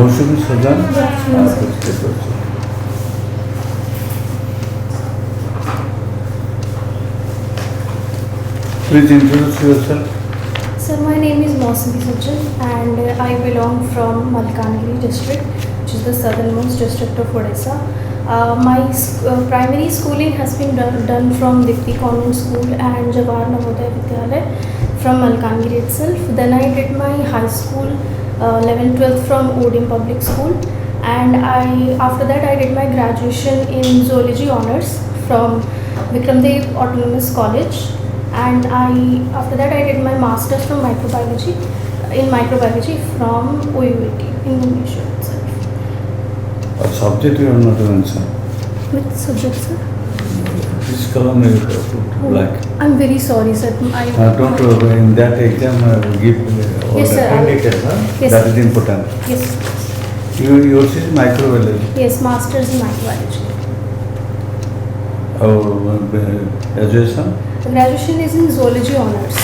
Mousumi, Sajjan. Please introduce yourself. Sir, my name is Mousumi Sajjan and I belong from Malkangiri district, which is the southernmost district of Odisha. My primary schooling has been done from Dipti Convent School and Jawahar Navodaya Vidyalaya from Malkangiri itself. Then I did my high school 11th 12th from ODM Public School, and after that I did my graduation in zoology honors from Vikramdev Autonomous College, and after that I did my masters from microbiology from OUAT in Indonesia itself. A subject you are not mentioned. Which subject, sir? This column you black. I'm very sorry, sir. Don't worry, in that exam I will give all Yes, the sir. details. Yes, That sir. is important. Yes. Yours is microbiology. Yes, masters in microbiology. Graduation? The graduation is in zoology honors.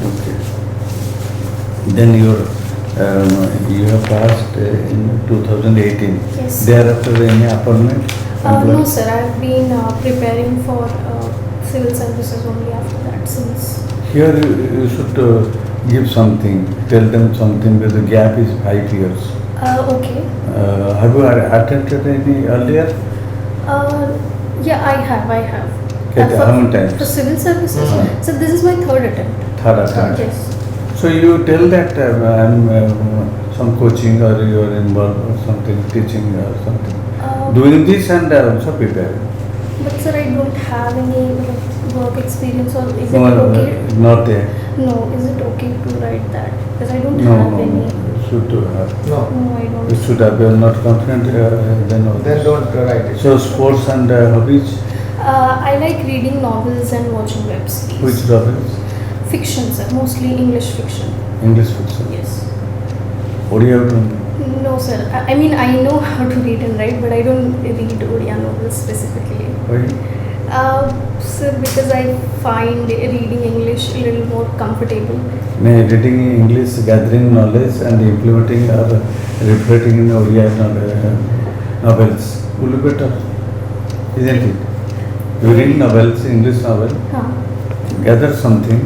Okay. Then you have passed in 2018. Yes. Thereafter any appointment? No, sir. I've been preparing for civil services only after that since. Here you should give something, tell them something, because the gap is 5 years. Okay. Have you attended any earlier? Yeah, I have. Okay, how many times? For civil services? So this is my third attempt. Third attempt. Yes. So you tell that I'm some coaching or you are involved or something, teaching or something. Doing this and also preparing. But sir, I don't have any work experience, or is No, it okay? not there. No, is it okay to write that? Because I don't No, have no, any. you should have. No, I don't. You should have. You are not confident, then don't write it. So sports and hobbies, I like reading novels and watching web series. which novels? Fiction, sir. Mostly English fiction. English fiction. Yes. Odia, No, sir. I mean, I know how to read and write, but I don't read Odia novels specifically. why? Sir, because I find reading English a little more comfortable. Reading English, gathering knowledge and implementing or reflecting in Odia novels will be better, isn't it? You read novels, English novel, gather something,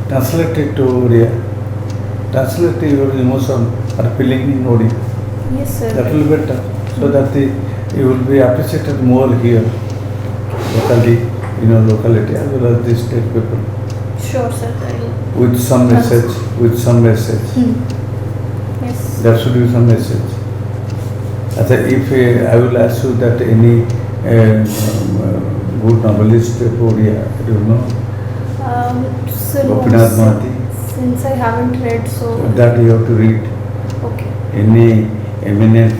translate it to Odia, translate your emotion or feeling in Odia. Yes, sir. That will be better, so that you will be appreciated more here, locally, locality as well as the state people. Sure, sir. With some message, Yes. there should be some message. If I will ask you that any good novelist of Odia, do you know? Sir, Gopinath no, Mahathi? since I haven't read, so. That you have to read. Okay. Any eminent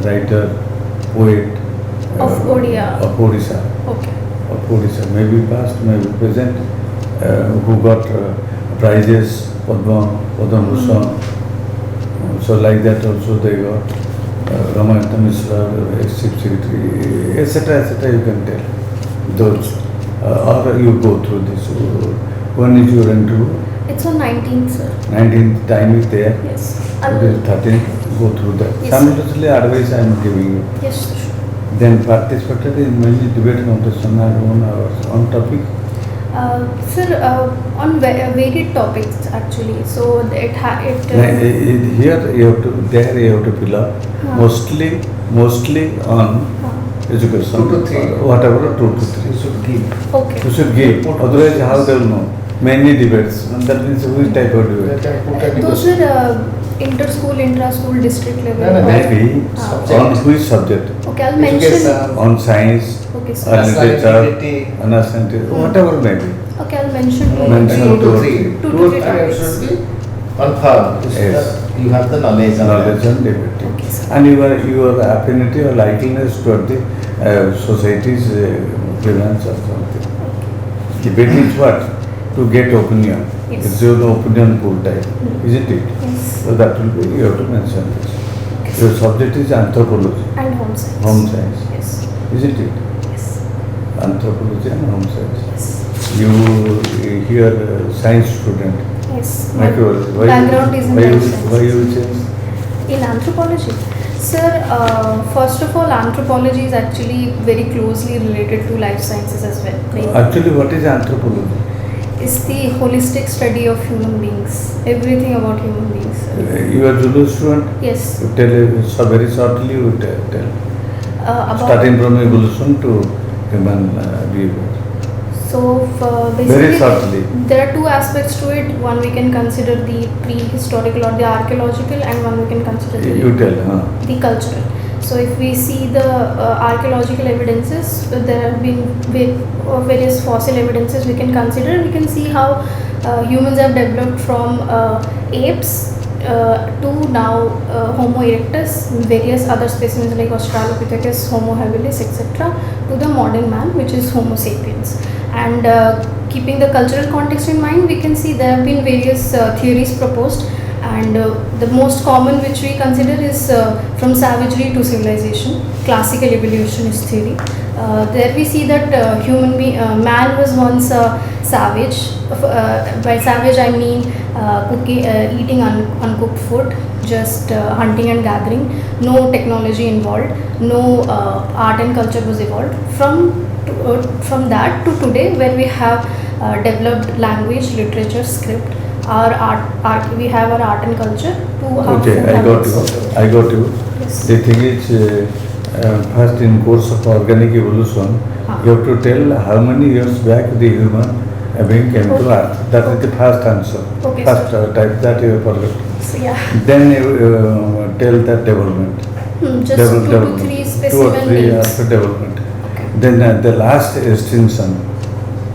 writer, poet Of Odia. of Odisha, Okay. maybe past, maybe present, who got prizes, Padma Bhushan. So like that also they got Ramayana Mishra, Chief Secretary, etc. You can tell those, or you go through this. When is your interview? It's on 19th, sir. 19th time is there. Yes. It is 13th. Go through that. Yes, Simultaneously, advice I am giving you. Yes, sir. Then participated in many debate competition on topic. Sir, on varied topics actually. So it Here you have to, there you have to fill up. Mostly on education. 2 to 3. Whatever 2 to 3. You should give. Okay. You should give. Otherwise, how they will know? Many debates. And that means which type of debate? Those are inter-school, intra-school, district level. No, no, Maybe on which subject? Okay, I'll mention. On science, Okay, or sir. literature, scientific, whatever maybe. Okay, I'll mention. Mention 2 to 2 3. 2 to 3 And it topics. should be confirmed. Yes. You have the knowledge on Knowledge that. and debate. Okay, sir. And your affinity or likeness toward the society's grievance or something. Debate is what? To get opinion. Yes. It's your opinion pool type, isn't it? Yes. So that will be, you have to mention this. Okay, Your sir. subject is anthropology, And home science. home science, Yes. isn't it? Yes. Anthropology and home science. Yes. You here science student. Yes. My Microbiology. background is in why life you, science. why you change? In anthropology, sir, first of all, anthropology is actually very closely related to life sciences as well. Actually, what is anthropology? It's the holistic study of human beings, everything about human beings. You are Zulu student. Yes. You tell so very shortly. You tell. About Starting from evolution to human behavior. So Very basically, shortly. there are two aspects to it. One we can consider the prehistorical or the archaeological, and one we can consider You tell, huh? the cultural. So if we see the archaeological evidences, there have been various fossil evidences we can consider. We can see how humans have developed from apes to now Homo erectus, various other specimens like Australopithecus, Homo habilis, etc., to the modern man, which is Homo sapiens. And keeping the cultural context in mind, we can see there have been various theories proposed, and the most common which we consider is from savagery to civilization, classical evolutionist theory. There we see that man was once a savage. By savage I mean eating uncooked food, just hunting and gathering, no technology involved, no art and culture was evolved. From that to today, where we have developed language, literature, script, we have our art and culture to our Okay, food I got habits. you. I got you. Yes. The thing is, first in course of organic evolution, you have to tell how many years back the human being came to Earth. That is the first answer. Okay, First sir. type that you have forgot. So, yeah. Then you tell that development. Just two to three 2 or specimen 3 names. after development. Okay. Then the last extinction,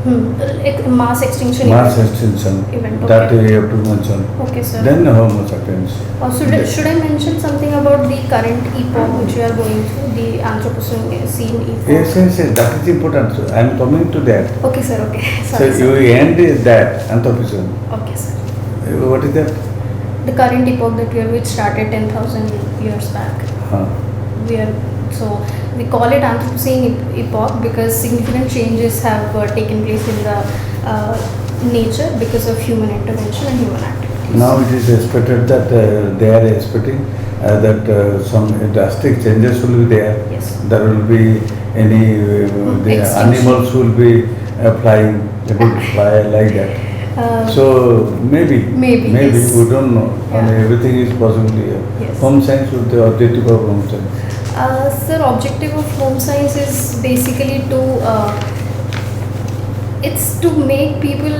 Like mass extinction mass event. extinction, Event, that okay. you have to mention. Okay, sir. Then Homo sapiens. Should I mention something about the current epoch which we are going through, the Anthropocene epoch? Yes, that is important. I am coming to that. Okay, sir. Okay. So Sorry, you sir. end that anthropism. Okay, sir. What is that? The current epoch that we are, which started 10,000 years back. We call it Anthropocene epoch because significant changes have taken place in the nature because of human intervention and human activities. Now it is expected that they are expecting that some drastic changes will be there. Yes. There will be any the Extinction. animals will be flying, able to fly like that. So maybe yes. we don't know. I mean, Yeah. everything is possible here. Yes. Home science with the objective of home science. Sir, objective of home science is basically it's to make people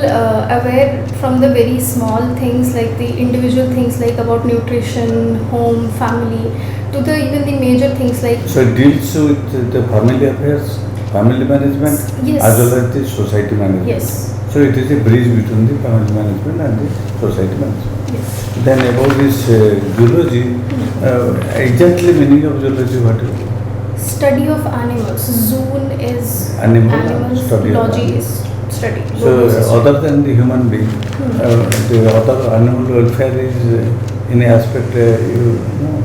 aware from the very small things, like the individual things like about nutrition, home, family, to the even the major things like So it deals with the family affairs, family management, Yes. as well as the society management. yes, So it is a bridge between the family management and the society management. yes. Then about this zoology, exactly meaning of zoology, what is Study of animals. Zoon is Animal, animals. study of Logy animals. is study. So Logos is study. other than the human being, the other animal welfare is in aspect you know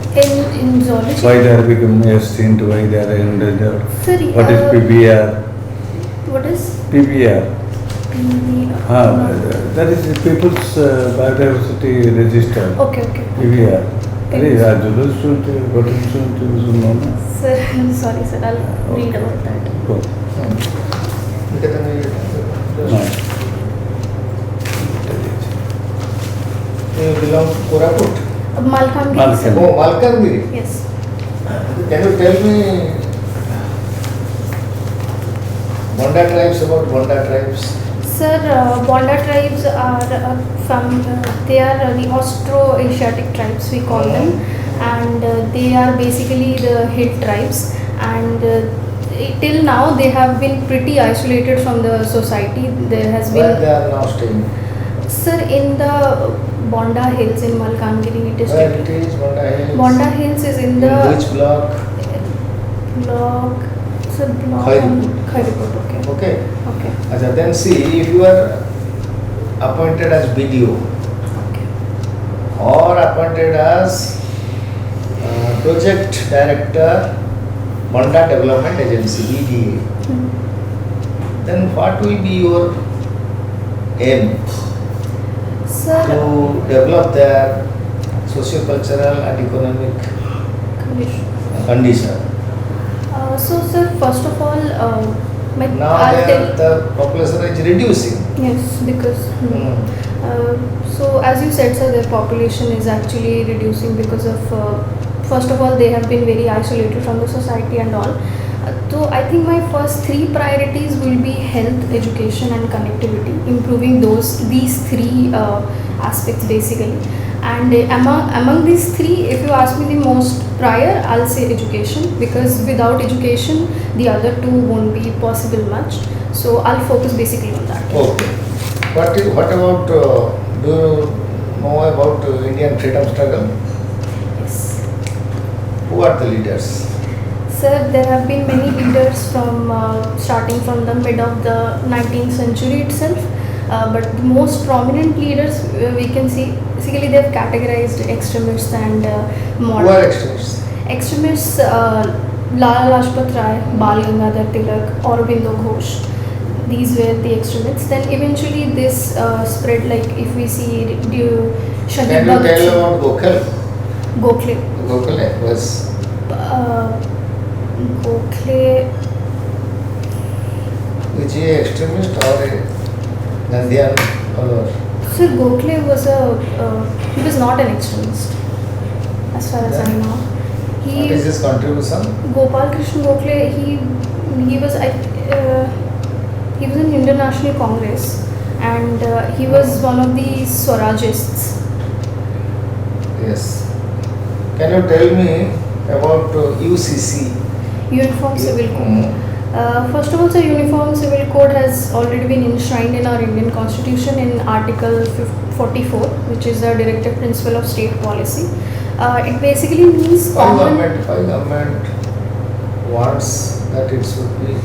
In zoology. why they are becoming extinct, why they are endangered. Sir, What is PBR? What is PBR. PBR? That is the People's Biodiversity Register. Okay. PBR. Are zoology student, what is student you should know? No? Sir, sorry, sir. I'll read about that. Go. No. You belong to Koraput? Malkamgiri, sir. Oh, Malkamgiri. Yes. Can you tell me Bonda tribes, about Bonda tribes? Sir, Bonda tribes are they are the Austro-Asiatic tribes, we call them, and they are basically the hill tribes, and till now they have been pretty isolated from the society. There has Where been, they are now staying? sir, in the Bonda Hills in Malkamgiri Where district. it is, Bonda Hills? Bonda Hills is in In the which block? block. Sir, block. Khairipur. Khairipur, okay. Okay. Okay. Achha, then see, if you are appointed as BDO Okay. or appointed as Project Director, Bonda Development Agency, BDA, then what will be your aim Sir, to develop their socio-cultural and economic condition? so sir, first of all, Now I'll tell. the population is reducing. Yes, because Mm. so as you said, sir, their population is actually reducing because of first of all they have been very isolated from the society and all. So I think my first three priorities will be health, education, and connectivity. Improving these three aspects basically. And among these three, if you ask me the most prior, I'll say education, because without education, the other two won't be possible much. So I'll focus basically on that. Okay. What about, do you know about Indian freedom struggle? Yes. Who are the leaders? Sir, there have been many leaders from starting from the mid of the 19th century itself. But the most prominent leaders we can see, basically they have categorized extremists and Who are moderate. extremists? Extremists, Lala Lajpat Rai, Bal Gangadhar Tilak, Aurobindo Ghosh. These were the extremists. Then eventually this spread, like if we see Shahid Can you Bhagat tell Singh, about Gokhale. Gokhale was Gokhale, which is extremist or a Gandhian follower? Sir, Gokhale was he was not an extremist, as far as I Then? know. What is his contribution? Gopal Krishna Gokhale, he was he was in Indian National Congress, and he was one of the Swarajists. Yes. Can you tell me about UCC? Uniform Civil Code. Mm. First of all, the Uniform Civil Code has already been enshrined in our Indian Constitution in Article 44, which is the directive principle of state policy. It basically means Why common. government wants that it should be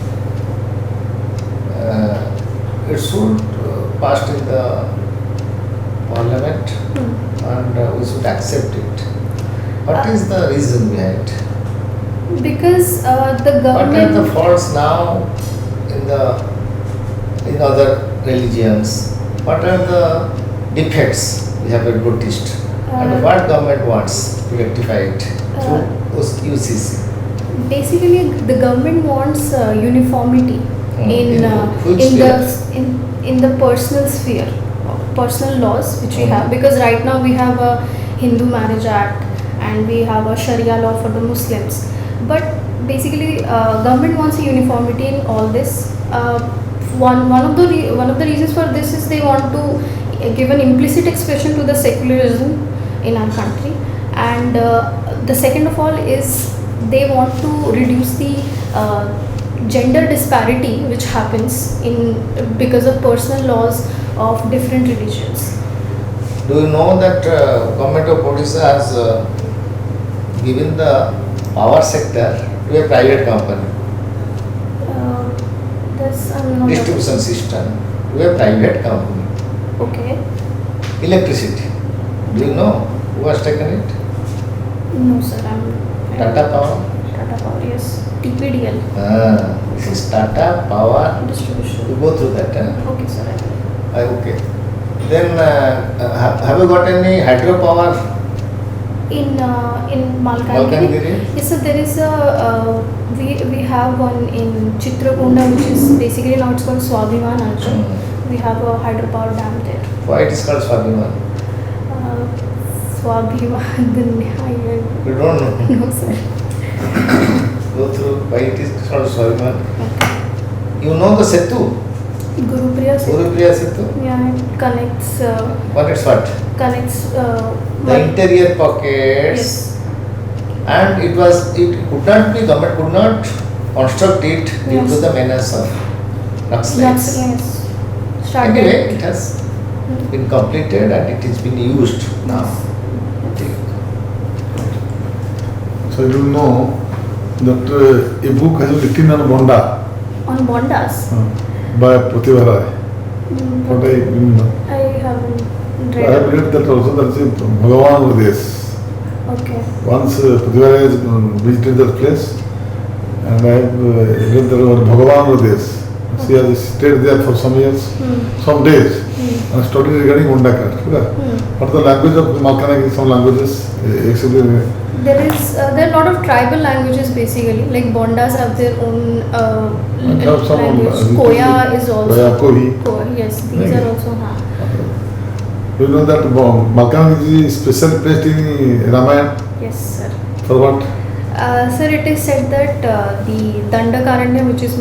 passed in the parliament and we should accept it. What is the reason behind? Because the What are the government. faults now in other religions? What are the defects we have noticed? And what government wants to rectify it through UCC? Basically, the government wants uniformity in which in the personal sphere, personal laws which we have. Because right now we have a Hindu Marriage Act and we have a Sharia law for the Muslims. But basically, government wants a uniformity in all this. One of the reasons for this is they want to give an implicit expression to the secularism in our country, and the second of all is they want to reduce the gender disparity which happens because of personal laws of different religions. Do you know that government of Odisha has given the power sector to a private company, This I'm not distribution system to a private company, okay. electricity. Do you know who has taken it? No, sir. I'm Tata Power. Tata Power, yes. TPDL This is Tata Power. distribution. You go through that. Okay, sir. Okay. Then have you got any hydropower? In Malkangiri. Malkangiri? Yes, sir. There is a we have one in Chitrakonda, which is basically now it's called Swabhiman Arjun. We have a hydropower dam there. Why it is called Swabhiman? Swabhiman. You don't know. No, sir. Go through why it is called Swabhiman. You know the Setu? Gurupriya Setu. Gurupriya Setu? Yeah, it connects. Connects what? Connects. The interior pockets. Yes. And it could not be, government could not construct it due to Yes. the menace of Naxalites. Yes. Started. Anyway, it has been completed and it is being used now. So you know that a book has been written on Bonda On Bondas. by Pratibha Rai. What I didn't know. I haven't I read. have read that also. That's a Bhagavan Hridayesh. Okay. Once Pratibha Rai has visited that place, and I have read that word Bhagavan Hridayesh. She has stayed there for some years, some days, and studied regarding Undaka. What the language of Malkanagi? Some languages, There are a lot of tribal languages basically. Like Bondas have their own language. Koya is also. Kohi. Yes, these are also. You know that Malkanagi is special placed in Ramayana. Yes, sir. For what? Sir, it is said that the Dandakaranya, which is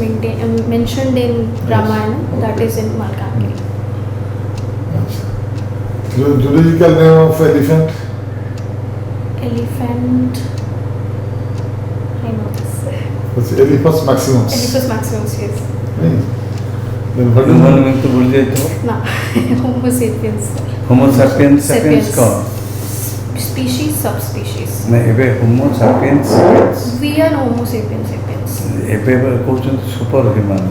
mentioned in Ramayana, that is in Malkanagiri. Zoological name of elephant? Elephant. I know this. That's Elephas maximus. Elephas maximus, yes. Then what do you human में तो भूल जाए तो No, Homo sapiens. Homo sapiens sapiens का Species, subspecies. मैं एबे Homo sapiens sapiens We are Homo sapiens sapiens. एबे कोचन super human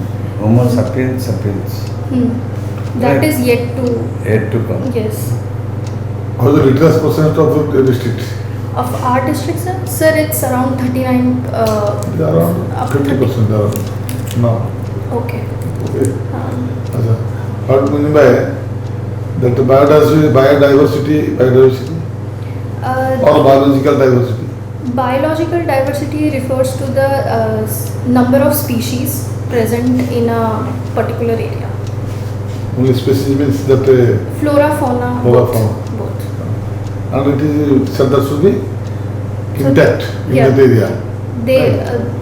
Homo sapiens sapiens That is yet to come. Yes. How is the literacy percent of the district? Of our district, sir? Sir, it's around 39. Around up to 50% around. No. Okay. Okay. What do you mean by that biodiversity or biological diversity? Biological diversity refers to the number of species present in a particular area. Only species means that Flora, fauna, Flora, both. fauna. Both. and it is said that should be So, intact in yeah. that area. They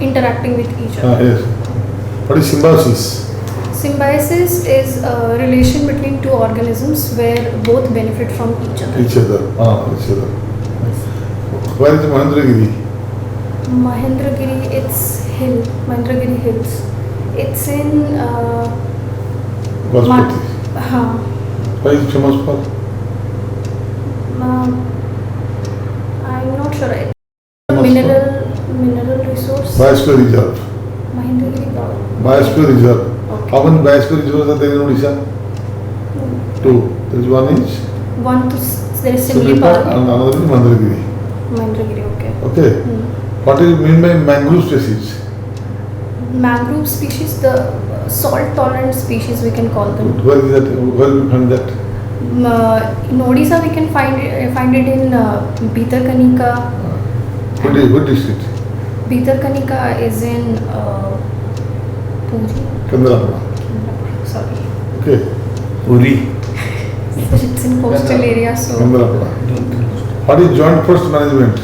interacting with each other. Yes. What is symbiosis? Symbiosis is a relation between two organisms where both benefit from each other. Each other. Each other. Where is Mahendragiri? Mahendragiri, it's hill. Mahendragiri Hills. It's in. Gospati. Haan. Why is it famous for? I'm not sure. Mineral resource. Biosphere reserve. Mahendragiri Power. Biosphere reserve. Okay. How many biosphere reserves are there in Odisha? Two. There is one is One to there is Simli Simlipa Power. and another is Mahendragiri. Mahendragiri, okay. Okay. What do you mean by mangrove species? Mangrove species, the salt tolerant species we can call them. Where is that? Where we find that? In Odisha we can find it in Bhitarkanika. What district? Bhitarkanika is in Puri. Kendrapura. Sorry. Okay. Uri It's in coastal area, so Kendrapura. What is joint forest management?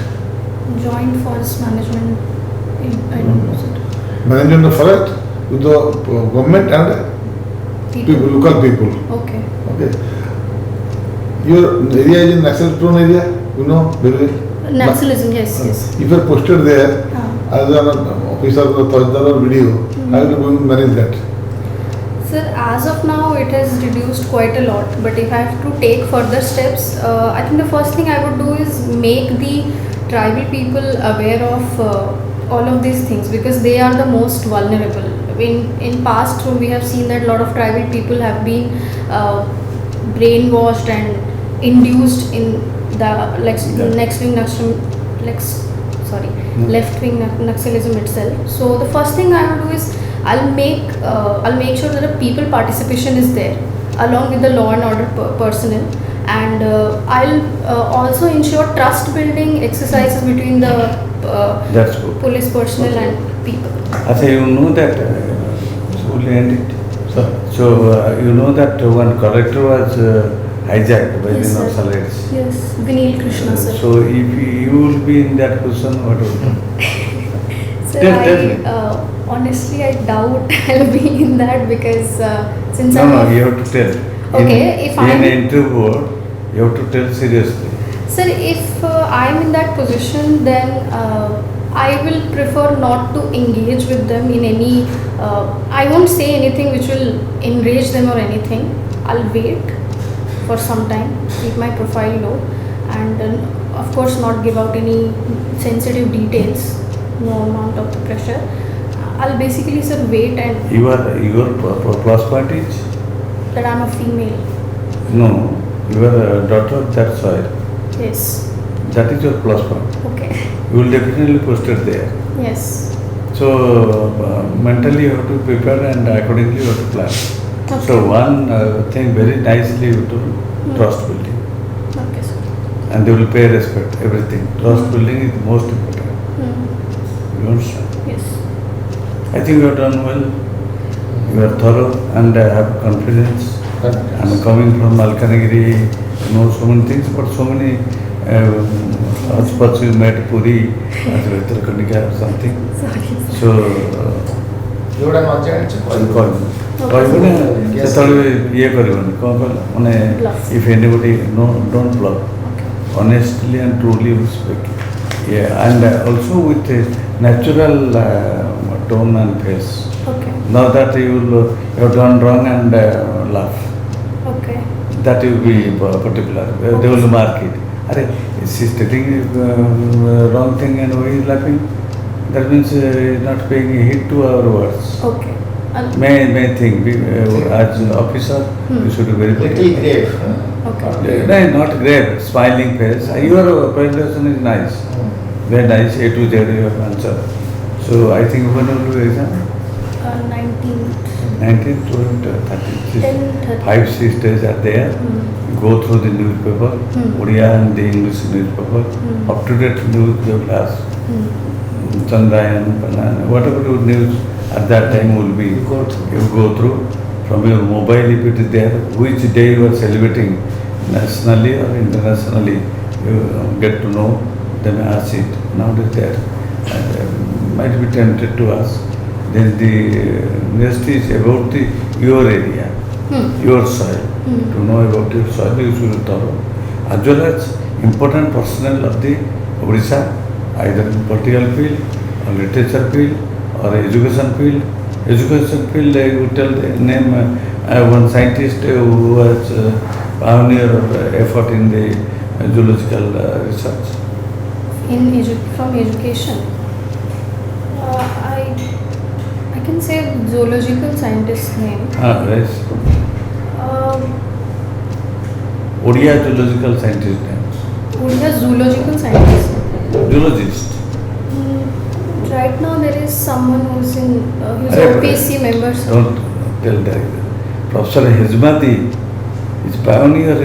joint forest management. I don't know. Sir. Management of forest with the government and people, local people. Okay. Okay. Your area is in Naxal prone area, you know very well. Nationalism, yes, yes. If you are posted there as an officer or Tajdar or video, how are you going to manage that? Sir, as of now it has reduced quite a lot, but if I have to take further steps, I think the first thing I would do is make the tribal people aware of all of these things, because they are the most vulnerable. In past we have seen that a lot of tribal people have been brainwashed and induced in the left wing Naxalism itself. So the first thing I will do is I'll make sure that the people participation is there along with the law and order personnel, and I'll also ensure trust building exercises between the that's good. police personnel and people. Achha, you know that so we'll end it. Sir. So you know that one collector was hijacked by Yes, the sir. Naxalites. Yes, Vinil Krishna, sir. So if you will be in that position, what will you do? Sir, tell me. Honestly, I doubt I'll be in that, because since No, I'm no, you have to tell. Okay, if in I'm- an interview, you have to tell seriously. Sir, if I'm in that position, then I will prefer not to engage with them in any. I won't say anything which will enrage them or anything. I'll wait for some time, keep my profile low, and then of course not give out any sensitive details. No amount of the pressure. I'll basically, sir, wait, and Your plus point is that I'm a female. no, you are a daughter of that soil. Yes. That is your plus point. Okay. You will definitely post it there. Yes. So mentally you have to prepare and accordingly you have to plan. Okay. So one thing very nicely you have to trust building, Okay, sir. and they will pay respect, everything. Trust building is the most important. You understand? Yes. I think you have done well. You are thorough and have confidence. I'm coming from Malkanagiri, you know so many things, but so many hotspots you met, Puri, Vittarakanika or something. Sorry, sir. So, ଯୋଉଟା ନ ଜାଣିଛୁ କହିବନି ସେତେବେଳେ ଇଏ କରିବନି କ'ଣ କହିଲ ମାନେ Bluff. if anybody no don't bluff, Okay. honestly and truly you speak, yeah, and also with a natural tone and face, Okay. not that you have done wrong and laugh, Okay. that you be particular, they will mark it. Are she is stating wrong thing and why is laughing? That means not paying heed to our words. Okay. May think as an officer you should be very little grave. Okay. No, not grave, smiling face. Your presentation is nice, very nice. A to Z you have answered. So I think when will be exam? 19th. 19 to 30. 10:30. 5-6 days are there. Go through the newspaper, Odia and the English newspaper, up to date news they will ask. Chandrayan, Banana, whatever your news at that time will be. You go through from your mobile if it is there, which day you are celebrating nationally or internationally, you get to know, then ask it. Now it is there. And, might be tempted to ask. Then the next is about your area, your soil. To know about your soil, you should be thorough. As well as important personnel of the Odisha, either in political field or literature field or education field. Education field, I would tell the name one scientist who was pioneer of effort in the zoological research. From education, I can say zoological scientist name. Yes. Odia zoological scientist name. Odisha zoological scientist. Zoologist. Right now there is someone who's in who's Arre, OPSC member. sir. Don't tell that. Professor Hezmati is pioneer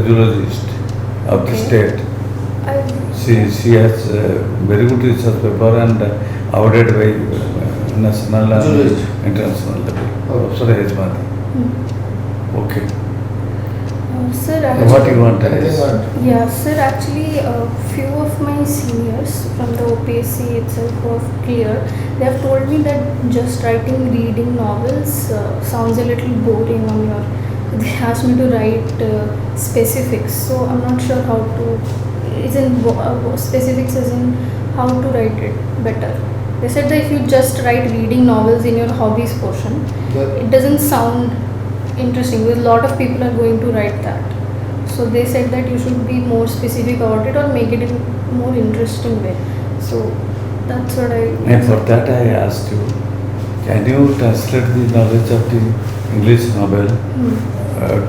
zoologist of the Okay. state. I- She has very good research paper and awarded by national and Zoologist. international level. Oh. Professor Hezmati. Okay. Sir, What you want? Anything Is, want? Yeah, sir, actually, few of my seniors from the OPSC itself were clear. They have told me that just writing reading novels sounds a little boring on your. They asked me to write specifics, so I'm not sure how to. It's in specifics as in how to write it better. They said that if you just write reading novels in your hobbies portion, it doesn't sound interesting because a lot of people are going to write that. So they said that you should be more specific about it or make it in more interesting way. So that's what I. and for that I asked you, can you translate the knowledge of the English novel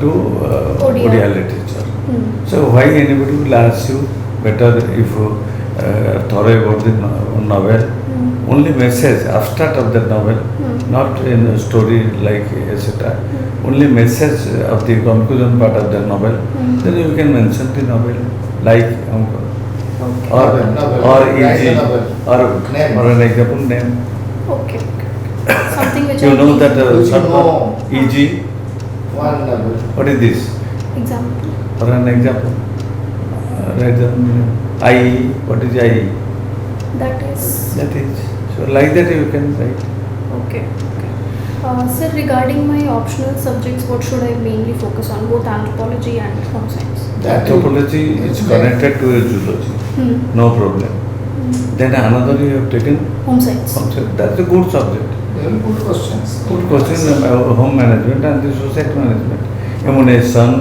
to Odia. Odia literature? Hmm. So why anybody will ask you better if you thorough about the novel? Only message, abstract of the novel, not in a story like etc. Only message of the conclusion part of the novel. Then you can mention the novel like Okay. or Novel. or Write the easy novel. Name. or an example name. Okay. Something which You I know need- that Which you some know. EG. One novel. What is this? example. For an example, write the IE. What is IE? That is That is. So like that you can write. okay. Okay. Sir, regarding my optional subjects, what should I mainly focus on? Both anthropology and home science. Anthropology is connected to a zoology. No problem. Then another you have taken Home science. concept. That's a good subject. Very good questions. Good question about home management and the society management. Immunization,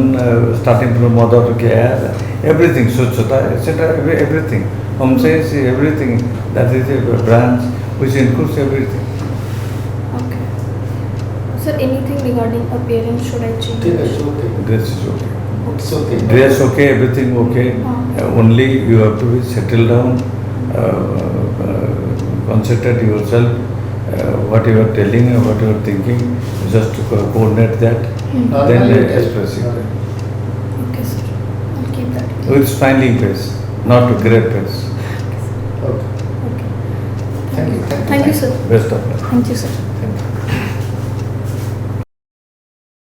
starting from mother care, everything, Swachhata, etc. Everything. Home science, everything. That is a branch which includes everything. Okay. Sir, anything regarding appearance should I change? ठीक है, okay. Dress is okay. It's okay. Dress okay, everything okay. Only you have to be settled down, concentrate yourself, what you are telling, what you are thinking, just to coordinate that, then express it. Okay, sir. I'll keep that. With smiling face, not with great face. Okay. Okay. Thank you. Thank you, sir. Best of luck. Thank you, sir. Thank you.